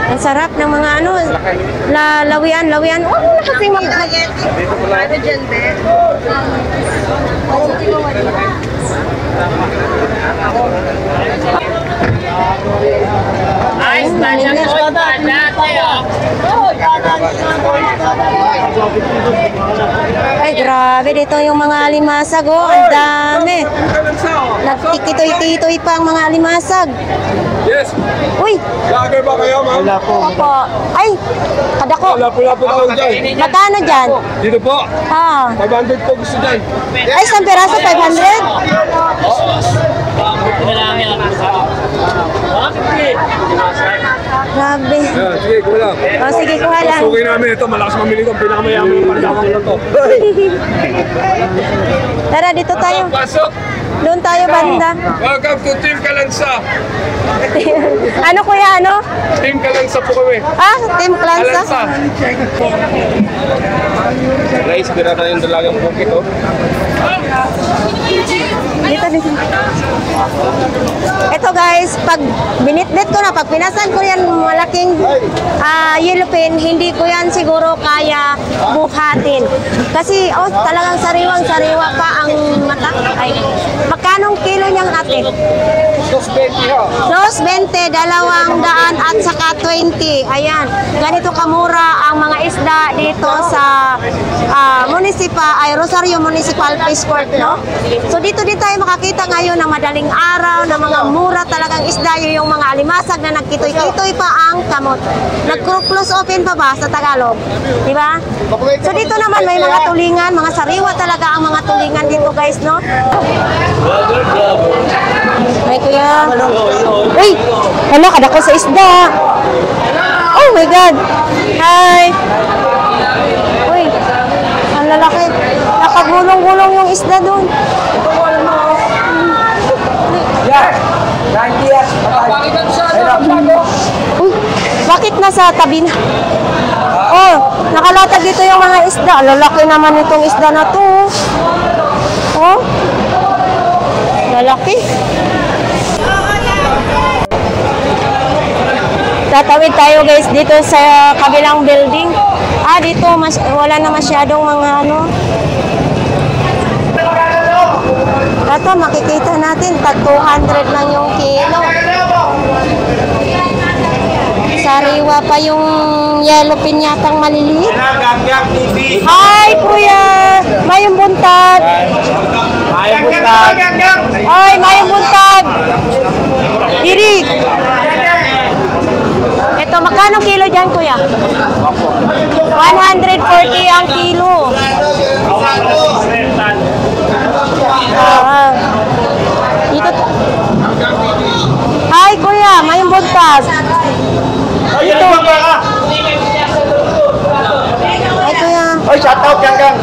Ang sarap ng mga ano, lawian. Oh, kasi mga... Ano dyan, be? Ay, ay, grabe dito yung mga alimasag, oh, ang dami. Nagtitoy-titoy pa ang mga alimasag. Yes. Uy! Lager ba kayo, ma'am? Wala po. Opo. Ay, kadako. Wala po tawag dyan. Magkano dyan? Dito po. Ah. 500 po gusto dyan. Ay, isang peraso, 500? Grabe. Yeah, sige, kuha lang. Oh, sige, kuha lang. Suki namin ito, malakas mamili ito. Pinakamayaman ng panlawang na ito. Tara, dito tayo. Pasok! Doon tayo, banda. Welcome to Team Kalansa. Ano kuya, ano? Team Kalansa po kami. Ah, Team Kalansa? Kalansa. Guys, tira na yung dalagang bukit, oh. Dito. Ito guys, pag binitbit ko na, pag pinasan ko yan malaking yellow pin, hindi ko yan siguro kaya buhatin. Kasi talagang sariwang-sariwa pa ang mata. Ay, magkanong kilo niyang ate? 220 ho. 220, 200 at saka 20. Ayan, ganito kamura ang mga isda dito sa Rosario Municipal Fish Court, no? So dito din tayo makakita ngayon ng madaling araw na mga mura talagang isda, yung mga alimasag na nagkitoy-kitoy pa ang kamot. Nag-close open pa ba sa Tagalog? Di ba? So dito naman may mga tulingan, mga sariwa talaga ang mga tulingan dito guys, no? Ay kuya. Uy, ano kadako sa isda. Oh my God. Hi. Uy, ang lalaki. Nakagulong-gulong yung isda doon. Uy, bakit nasa tabi na? Oh, nakalatag dito yung mga isda. Lalaki naman itong isda na to. Oh, lalaki. Tatawid tayo guys dito sa kabilang building. Dito wala na masyadong mga ano. Ito makikita natin, 200 lang yung kilo. Sariwa pa yung yellow pin yatang maliliit. Hi kuya! Mayong buntag! Mayong buntag! Ay, mayong buntag! Diri! Ito, magkano kilo dyan kuya? 140 ang kilo. Dito. Hi kuya, mayong buntag. Dito. Hi kuya. Oy, shout out gang.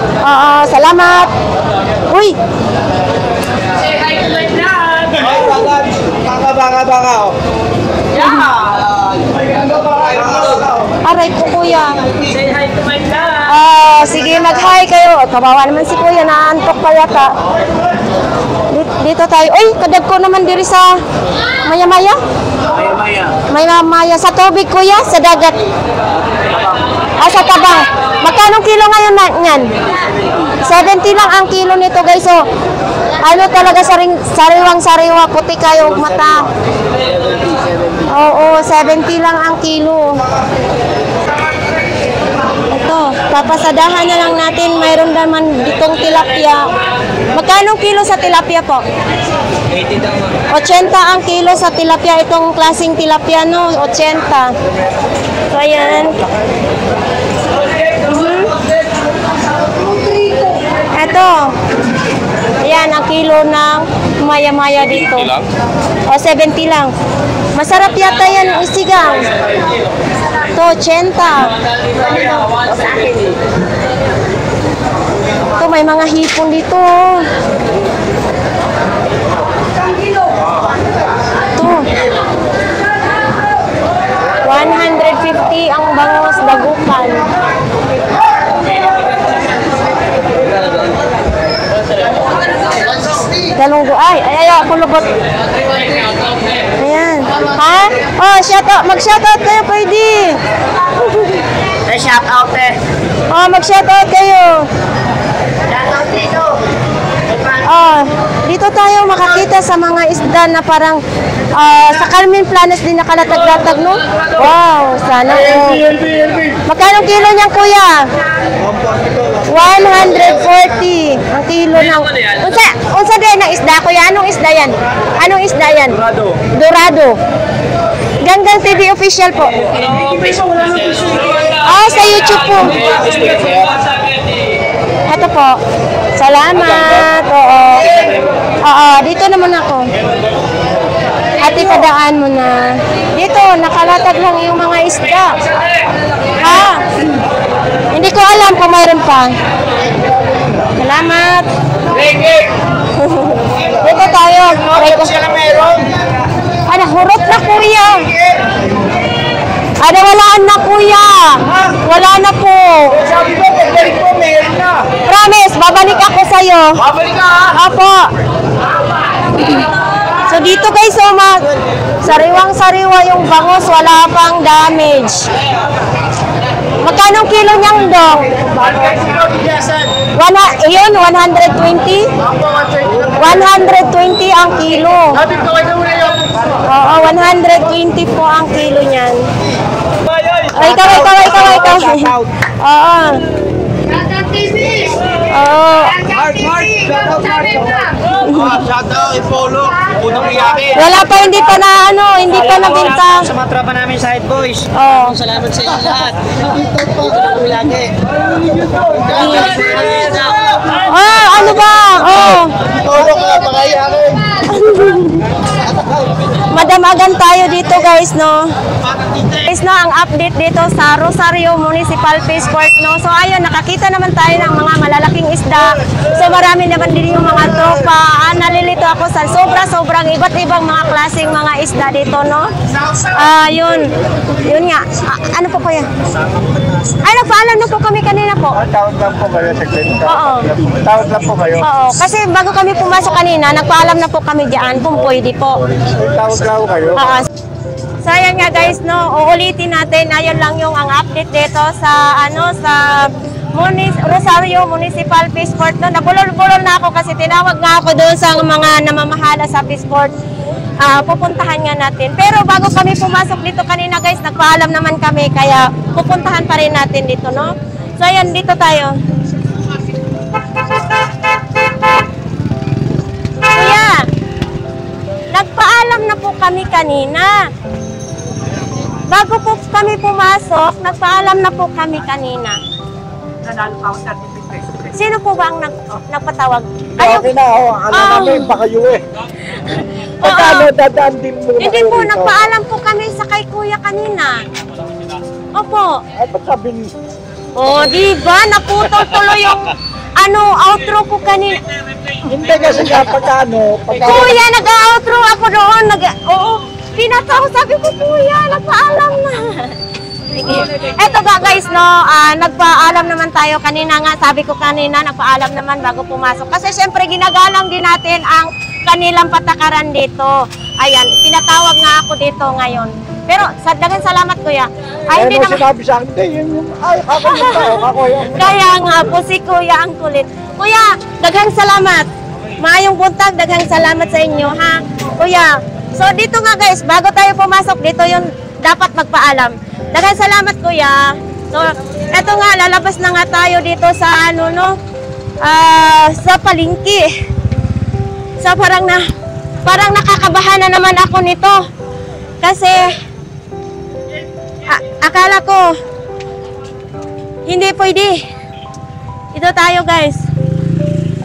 Salamat. Uy. Baka. Aray ko kuya. Say hi to my dad. Sige, mag-hi kayo. Kawawa naman si kuya, naantok pa yata. Dito tayo. Uy, kadag ko naman diri sa Maya-Maya. Maya-Maya. Sa tubig kuya, sa dagat. Sa tabang. Magkano kilo ngayon yan? 70 lang ang kilo nito guys. So, ano talaga sariwang-sariwa, puti kayo mata. Oo, 70 lang ang kilo. Ito, papasadahan na lang natin. Mayroon naman ditong tilapia. Magkano kilo sa tilapia po? 80 ang kilo sa tilapia. Itong klaseng tilapia, no? 80. So, ayan. Ito. Ayan, ang kilo ng Maya-Maya dito. 70 lang. Masarap yata yan, isigang. Ito, 80. Ito, may mga hipon dito. Ito. 150 ang bangos dagupan. Dalunggo. Ay, ako lubot. Ayan. Ha? Oh, shout out. Mag-shout out kayo, pwede. Ay, shout out eh. Oh, mag-shout out kayo. Shout out dito. Oh, dito tayo makakita sa mga isda na parang sa Carmen Planas din nakalatag-latag, no? Wow, sana. Oh. Magkano kilo niyan, kuya? 140 ang kilo ng... Unsa din ang isda, kuya? Anong isda yan? Anong isda yan? Dorado. Ganggang TV official po. Ah, sa YouTube po. Ito po. Salamat. Oo. Oo, dito naman ako. Ate, padaan mo na. Dito, nakalatag lang yung mga isda. Ha? Hindi ko alam kung mayroon pa. Salamat. Dito tayo. Ano, hurot na kuya. Ano, walaan na kuya. Wala na po. Sabi ko, pagbalik mo, meron na. Promise, babalik ako sa'yo. Babalik ka ha. Apo. So dito guys, sariwang-sariwa yung bangus, wala pang damage. Magkano kilo niyang dong? Yun, 120? 120 ang kilo. Sabi ko, kayo muna yun. Oo, 120 po ang kilo niyan. Ay, ikaw. Oo. Oo. Shout out, i-follow. Unang iyakin. Wala pa, hindi pa nabinta. Sa mga tropa namin side boys. Oo. Salamat sa inyo lahat. Dito na kami lagi. Ah, ano ba? Oh. Follow ka, mga iyakin. Madamagan tayo dito guys, no? Guys, no, ang update dito sa Rosario Municipal Fish Court, no? So ayun, nakakita naman tayo ng mga malalaking isda. So marami naman din yung mga tropa. Nalilito ako sa sobrang iba't ibang mga klaseng mga isda dito, no? Yun nga. Ano po kuya? Ay, nagpaalam na po kami kanina po. Tawad lang po kayo sa clinic. Oo. Tawad lang po kayo. Oo, kasi bago kami pumasok kanina, nagpaalam na po kami diyan kung pwede po. Tawad lang kayo. Oo. So ayan nga guys, no, uulitin natin, ayun lang yung ang update dito sa Rosario Municipal Fish Court, no. Nabulol-bulol na ako kasi tinawag nga ako doon sa mga namamahala sa Fish Court. Pupuntahan nga natin. Pero bago kami pumasok dito kanina guys, nagpaalam naman kami, kaya pupuntahan pa rin natin dito, no. So ayan, dito tayo. Kuya, nagpaalam na po kami kanina. Bago po kami pumasok, nagpaalam na po kami kanina. Sino po ba ang nagpatawag? Okay na, ano namin, baka kayo eh. Pagkano dadaan din muna Hindi po, nagpaalam po kami sa kay kuya kanina. Opo. Ay, ba't sabi niyo? O, diba? Naputol tuloy yung outro ko kanina. Hindi kasi kapag ano, Kuya, nag-outro ako doon. Pinataw, sabi ko, kuya, nagpaalam na. Sige. Eto ba guys, no, nagpaalam naman tayo kanina nga. Sabi ko kanina, nagpaalam naman bago pumasok. Kasi syempre, ginagalang din natin ang kanilang patakaran dito. Ayan, pinatawag nga ako dito ngayon. Pero, daghang salamat, kuya. Ay, hindi naman. sinabi sa akin, ako yung tao, ako yung... Kaya nga po, si kuya ang kulit. Kuya, daghang salamat. Maayong buntag, daghang salamat sa inyo, ha? Kuya, so dito nga guys, bago tayo pumasok, dito yung dapat magpaalam. Daghang salamat, kuya. So, eto nga, lalabas na nga tayo dito sa sa palengke. So, parang nakakabahan na naman ako nito. Kasi, akala ko, hindi pwede. Ito tayo guys.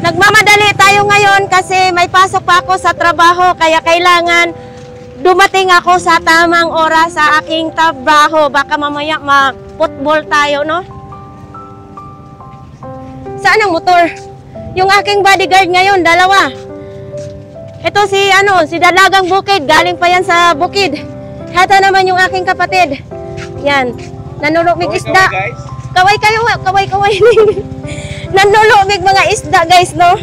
Nagmamadali tayo ngayon kasi may pasok pa ako sa trabaho. Kaya kailangan dumating ako sa tamang oras sa aking trabaho. Baka mamaya ma-football tayo, no? Saan ang motor? Yung aking bodyguard ngayon, dalawa. Ito si Dalagang Bukid. Galing pa yan sa Bukid. Hata naman yung aking kapatid. Yan. Nanulumig isda. Kaway kayo, kaway. Nanulumig mga isda, guys, no?